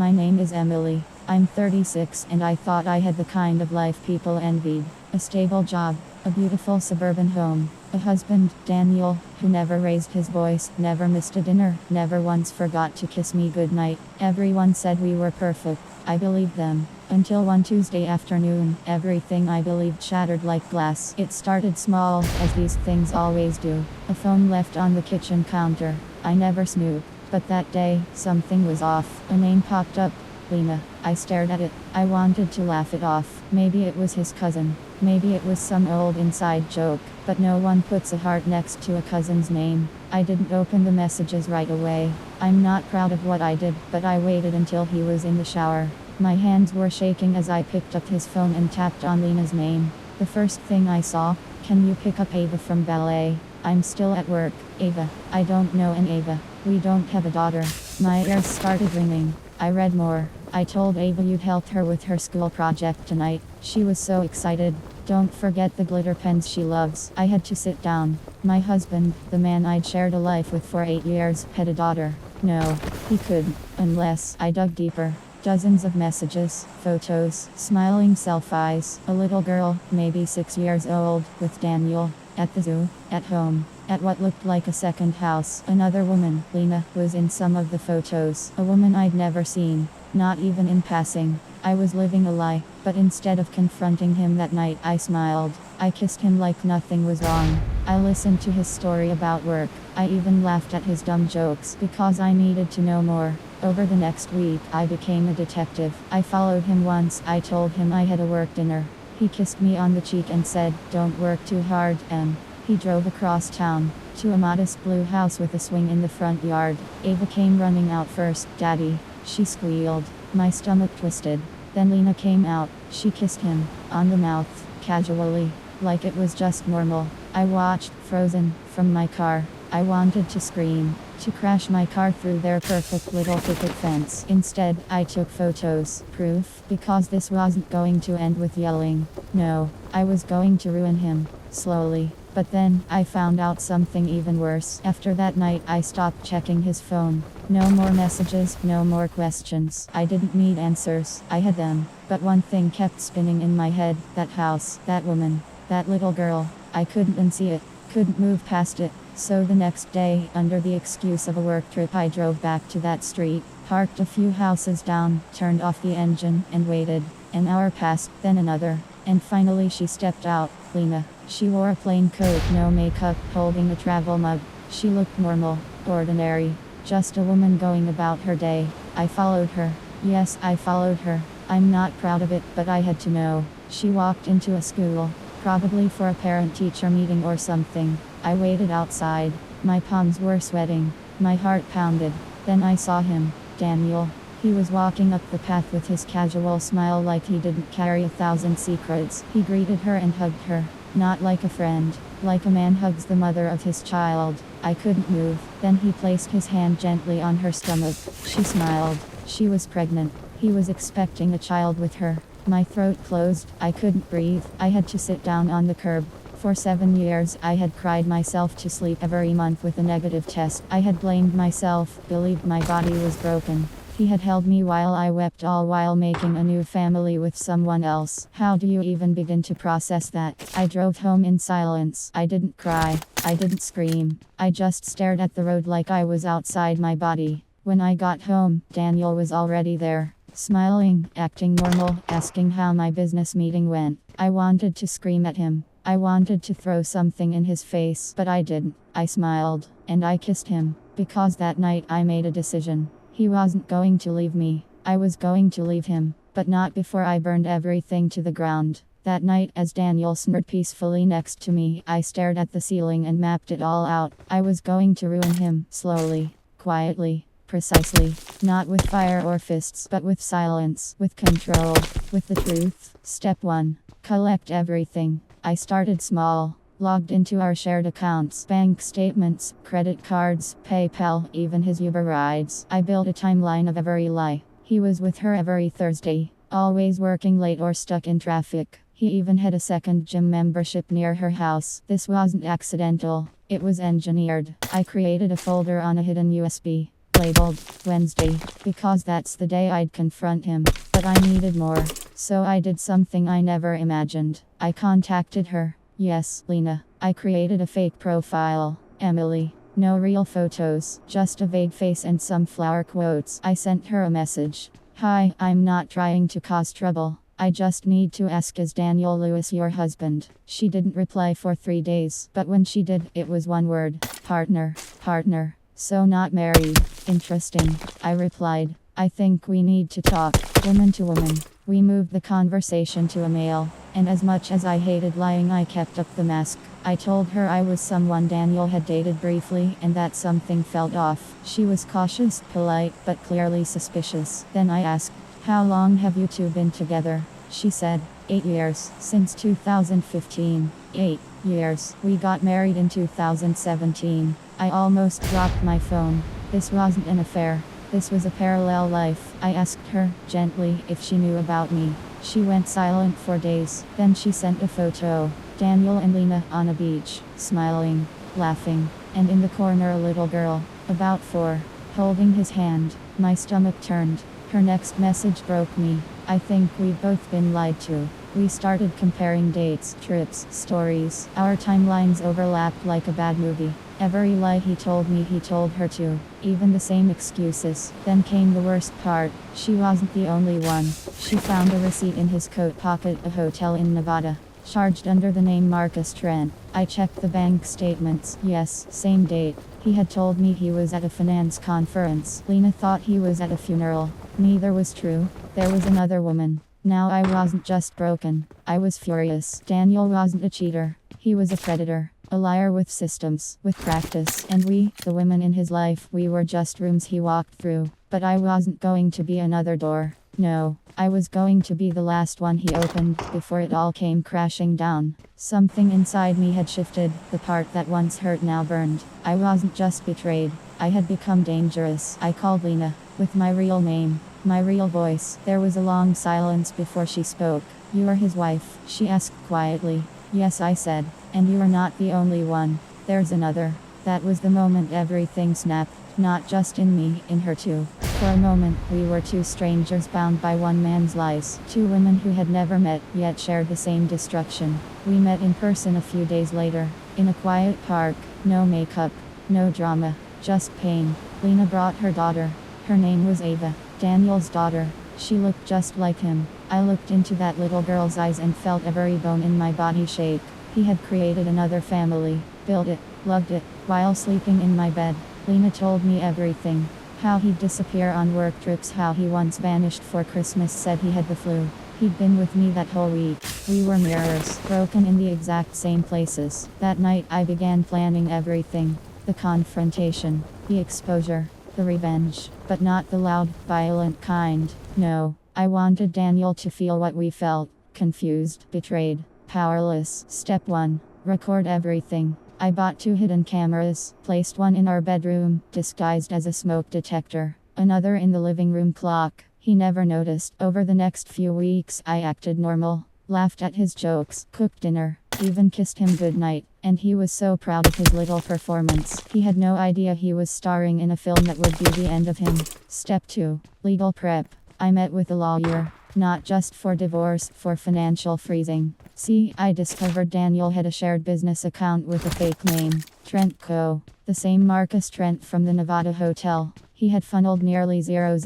My name is Emily. I'm 36 and I thought I had the kind of life people envied. A stable job, a beautiful suburban home, a husband, Daniel, who never raised his voice, never missed a dinner, never once forgot to kiss me goodnight. Everyone said we were perfect. I believed them. Until one Tuesday afternoon, everything I believed shattered like glass. It started small, as these things always do. A phone left on the kitchen counter. I never snooped. But that day, something was off. A name popped up. Lena. I stared at it. I wanted to laugh it off. Maybe it was his cousin. Maybe it was some old inside joke. But no one puts a heart next to a cousin's name. I didn't open the messages right away. I'm not proud of what I did, but I waited until he was in the shower. My hands were shaking as I picked up his phone and tapped on Lena's name. The first thing I saw, "Can you pick up Ava from ballet? I'm still at work." Ava. I don't know an Ava. We don't have a daughter. My ears started ringing. I read more. I told Ava you'd help her with her school project tonight. She was so excited. Don't forget the glitter pens she loves. I had to sit down. My husband, the man I'd shared a life with for 8 years, had a daughter. No, he couldn't, unless I dug deeper. Dozens of messages, photos, smiling selfies, a little girl, maybe 6 years old, with Daniel, at the zoo, at home, at what looked like a second house. Another woman, Lena, was in some of the photos, a woman I'd never seen, not even in passing. I was living a lie, but instead of confronting him that night, I smiled. I kissed him like nothing was wrong. I listened to his story about work. I even laughed at his dumb jokes because I needed to know more. Over the next week, I became a detective. I followed him once. I told him I had a work dinner. He kissed me on the cheek and said, "Don't work too hard, Em." He drove across town to a modest blue house with a swing in the front yard. Ava came running out first. "Daddy," she squealed. My stomach twisted. Then Lena came out. She kissed him on the mouth, casually, like it was just normal. I watched, frozen, from my car. I wanted to scream, to crash my car through their perfect little picket fence. Instead, I took photos, proof, because this wasn't going to end with yelling. No, I was going to ruin him, slowly. But then, I found out something even worse. After that night, I stopped checking his phone. No more messages, no more questions. I didn't need answers, I had them. But one thing kept spinning in my head: that house, that woman, that little girl. I couldn't unsee it, couldn't move past it. So the next day, under the excuse of a work trip, I drove back to that street, parked a few houses down, turned off the engine, and waited. An hour passed, then another. And finally she stepped out, Lena. She wore a plain coat, no makeup, holding a travel mug. She looked normal, ordinary, just a woman going about her day. I followed her. Yes, I followed her. I'm not proud of it, but I had to know. She walked into a school, probably for a parent-teacher meeting or something. I waited outside. My palms were sweating. My heart pounded. Then I saw him, Daniel. He was walking up the path with his casual smile like he didn't carry 1,000 secrets. He greeted her and hugged her. Not like a friend, like a man hugs the mother of his child. I couldn't move. Then he placed his hand gently on her stomach. She smiled. She was pregnant. He was expecting a child with her. My throat closed. I couldn't breathe. I had to sit down on the curb. For 7 years, I had cried myself to sleep every month with a negative test. I had blamed myself, believed my body was broken. He had held me while I wept, all while making a new family with someone else. How do you even begin to process that? I drove home in silence. I didn't cry. I didn't scream. I just stared at the road like I was outside my body. When I got home, Daniel was already there, smiling, acting normal, asking how my business meeting went. I wanted to scream at him. I wanted to throw something in his face, but I didn't. I smiled, and I kissed him, because that night I made a decision. He wasn't going to leave me. I was going to leave him, but not before I burned everything to the ground. That night, as Daniel snored peacefully next to me, I stared at the ceiling and mapped it all out. I was going to ruin him, slowly, quietly, precisely. Not with fire or fists, but with silence, with control, with the truth. Step 1. Collect everything. I started small. Logged into our shared accounts, bank statements, credit cards, PayPal, even his Uber rides. I built a timeline of every lie. He was with her every Thursday, always working late or stuck in traffic. He even had a second gym membership near her house. This wasn't accidental, it was engineered. I created a folder on a hidden USB. labeled Wednesday, because that's the day I'd confront him. But I needed more. So I did something I never imagined. I contacted her. Yes, Lena. I created a fake profile. Emily. No real photos, just a vague face and some flower quotes. I sent her a message. Hi, I'm not trying to cause trouble. I just need to ask, is Daniel Lewis your husband? She didn't reply for 3 days, but when she did, it was one word. Partner. Partner. So not married. Interesting. I replied. I think we need to talk. Woman to woman. We moved the conversation to a male, and as much as I hated lying, I kept up the mask. I told her I was someone Daniel had dated briefly and that something felt off. She was cautious, polite, but clearly suspicious. Then I asked, how long have you two been together? She said, 8 years, since 2015. 8 years. We got married in 2017. I almost dropped my phone. This wasn't an affair. This was a parallel life. I asked her, gently, if she knew about me. She went silent for days. Then she sent a photo. Daniel and Lena on a beach, smiling, laughing, and in the corner a little girl, about 4, holding his hand. My stomach turned. Her next message broke me. I think we've both been lied to. We started comparing dates, trips, stories. Our timelines overlapped like a bad movie. Every lie he told me, he told her too. Even the same excuses. Then came the worst part. She wasn't the only one. She found a receipt in his coat pocket, a hotel in Nevada, charged under the name Marcus Trent. I checked the bank statements. Yes, same date. He had told me he was at a finance conference. Lena thought he was at a funeral. Neither was true. There was another woman. Now I wasn't just broken. I was furious. Daniel wasn't a cheater. He was a predator. A liar with systems, with practice. And we, the women in his life, we were just rooms he walked through. But I wasn't going to be another door. No, I was going to be the last one he opened, before it all came crashing down. Something inside me had shifted. The part that once hurt now burned. I wasn't just betrayed. I had become dangerous. I called Lena, with my real name, my real voice. There was a long silence before she spoke. You are his wife? She asked quietly. Yes, I said. And you are not the only one. There's another. That was the moment everything snapped. Not just in me, in her too. For a moment, we were two strangers bound by one man's lies. Two women who had never met, yet shared the same destruction. We met in person a few days later, in a quiet park. No makeup, no drama, just pain. Lena brought her daughter. Her name was Ava, Daniel's daughter. She looked just like him. I looked into that little girl's eyes and felt every bone in my body shake. He had created another family, built it, loved it, while sleeping in my bed. Lena told me everything. How he'd disappear on work trips, how he once vanished for Christmas, said he had the flu. He'd been with me that whole week. We were mirrors, broken in the exact same places. That night I began planning everything. The confrontation, the exposure, the revenge. But not the loud, violent kind. No, I wanted Daniel to feel what we felt. Confused, betrayed, powerless. Step 1. Record everything. I bought 2 hidden cameras, placed one in our bedroom, disguised as a smoke detector, another in the living room clock. He never noticed. Over the next few weeks, I acted normal, laughed at his jokes, cooked dinner, even kissed him goodnight, and he was so proud of his little performance. He had no idea he was starring in a film that would be the end of him. Step 2. Legal prep. I met with a lawyer. Not just for divorce, for financial freezing. See, I discovered Daniel had a shared business account with a fake name, Trent Co., the same Marcus Trent from the Nevada hotel. He had funneled nearly 000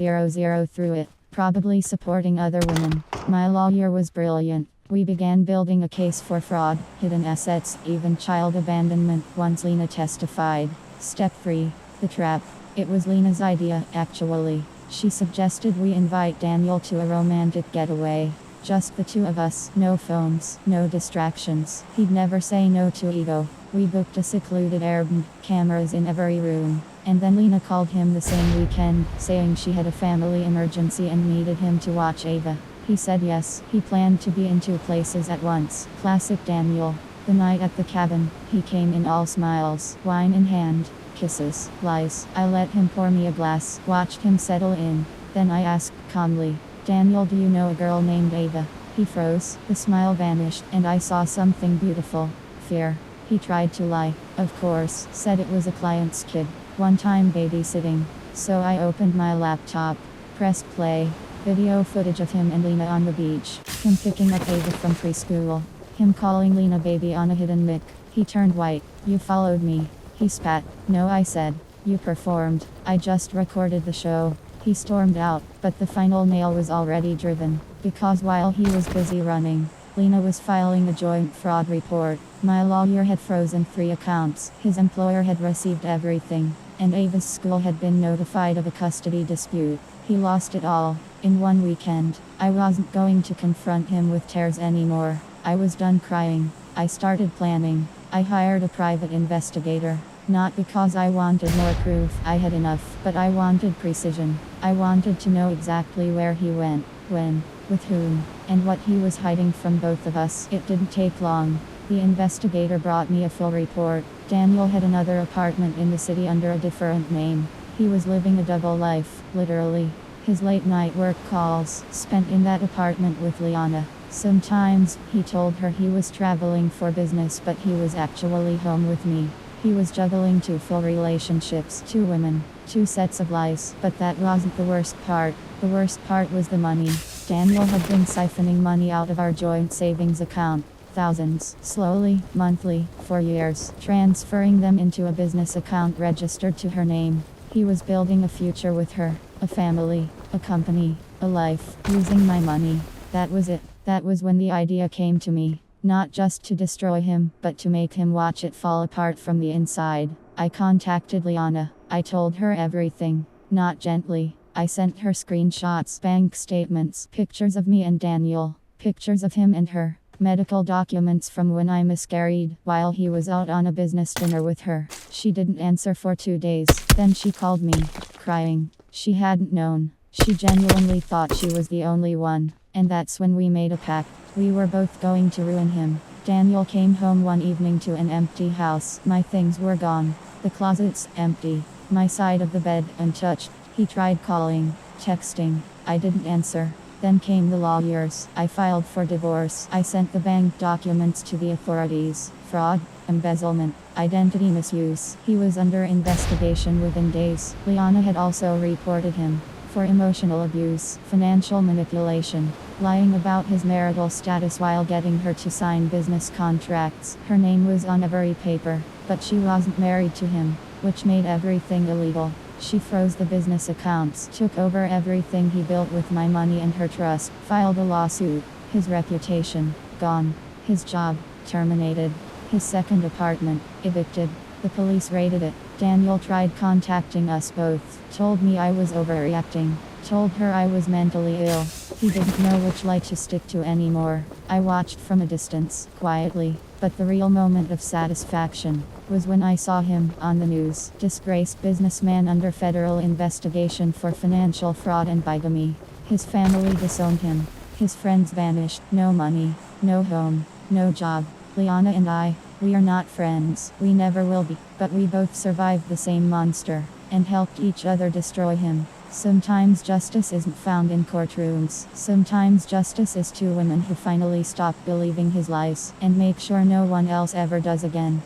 through it, probably supporting other women. My lawyer was brilliant. We began building a case for fraud, hidden assets, even child abandonment, once Lena testified. Step 3. The trap. It was Lena's idea, actually. She suggested we invite Daniel to a romantic getaway. Just the two of us, no phones, no distractions. He'd never say no to ego. We booked a secluded Airbnb, cameras in every room. And then Lena called him the same weekend, saying she had a family emergency and needed him to watch Ava. He said yes. He planned to be in 2 places at once. Classic Daniel. The night at the cabin, he came in all smiles, wine in hand. Kisses, lies. I let him pour me a glass, watched him settle in. Then I asked calmly, Daniel, do you know a girl named Ava? He froze, the smile vanished, and I saw something beautiful. Fear. He tried to lie. Of course, said it was a client's kid. One time babysitting. So I opened my laptop, pressed play. Video footage of him and Lena on the beach. Him picking up Ava from preschool. Him calling Lena baby on a hidden mic. He turned white. You followed me. He spat. No, I said. You performed. I just recorded the show. He stormed out, but the final nail was already driven. Because while he was busy running, Lena was filing a joint fraud report. My lawyer had frozen 3 accounts. His employer had received everything. And Ava's school had been notified of a custody dispute. He lost it all. In one weekend. I wasn't going to confront him with tears anymore. I was done crying. I started planning. I hired a private investigator. Not because I wanted more proof, I had enough, but I wanted precision. I wanted to know exactly where he went, when, with whom, and what he was hiding from both of us. It didn't take long. The investigator brought me a full report. Daniel had another apartment in the city under a different name. He was living a double life, literally. His late night work calls, spent in that apartment with Liana. Sometimes, he told her he was traveling for business, but he was actually home with me. He was juggling 2 full relationships, 2 women, 2 sets of lies, but that wasn't the worst part. The worst part was the money. Daniel had been siphoning money out of our joint savings account. Thousands, slowly, monthly, for years, transferring them into a business account registered to her name. He was building a future with her, a family, a company, a life, using my money. That was it. That was when the idea came to me. Not just to destroy him, but to make him watch it fall apart from the inside. I contacted Liana. I told her everything. Not gently. I sent her screenshots, bank statements, pictures of me and Daniel, pictures of him and her. Medical documents from when I miscarried, while he was out on a business dinner with her. She didn't answer for 2 days. Then she called me, crying. She hadn't known. She genuinely thought she was the only one. And that's when we made a pact. We were both going to ruin him. Daniel came home one evening to an empty house. My things were gone. The closet's empty. My side of the bed untouched. He tried calling, texting. I didn't answer. Then came the lawyers. I filed for divorce. I sent the bank documents to the authorities. Fraud, embezzlement, identity misuse. He was under investigation within days. Liana had also reported him for emotional abuse, financial manipulation, lying about his marital status while getting her to sign business contracts. Her name was on every paper, but she wasn't married to him, which made everything illegal. She froze the business accounts, took over everything he built with my money and her trust, filed a lawsuit. His reputation, gone. His job, terminated. His second apartment, evicted. The police raided it. Daniel tried contacting us both, told me I was overreacting, told her I was mentally ill. He didn't know which lie to stick to anymore. I watched from a distance, quietly, but the real moment of satisfaction was when I saw him on the news. Disgraced businessman under federal investigation for financial fraud and bigamy. His family disowned him. His friends vanished. No money, no home, no job. Liana and I, we are not friends. We never will be. But we both survived the same monster and helped each other destroy him. Sometimes justice isn't found in courtrooms. Sometimes justice is 2 women who finally stop believing his lies and make sure no one else ever does again.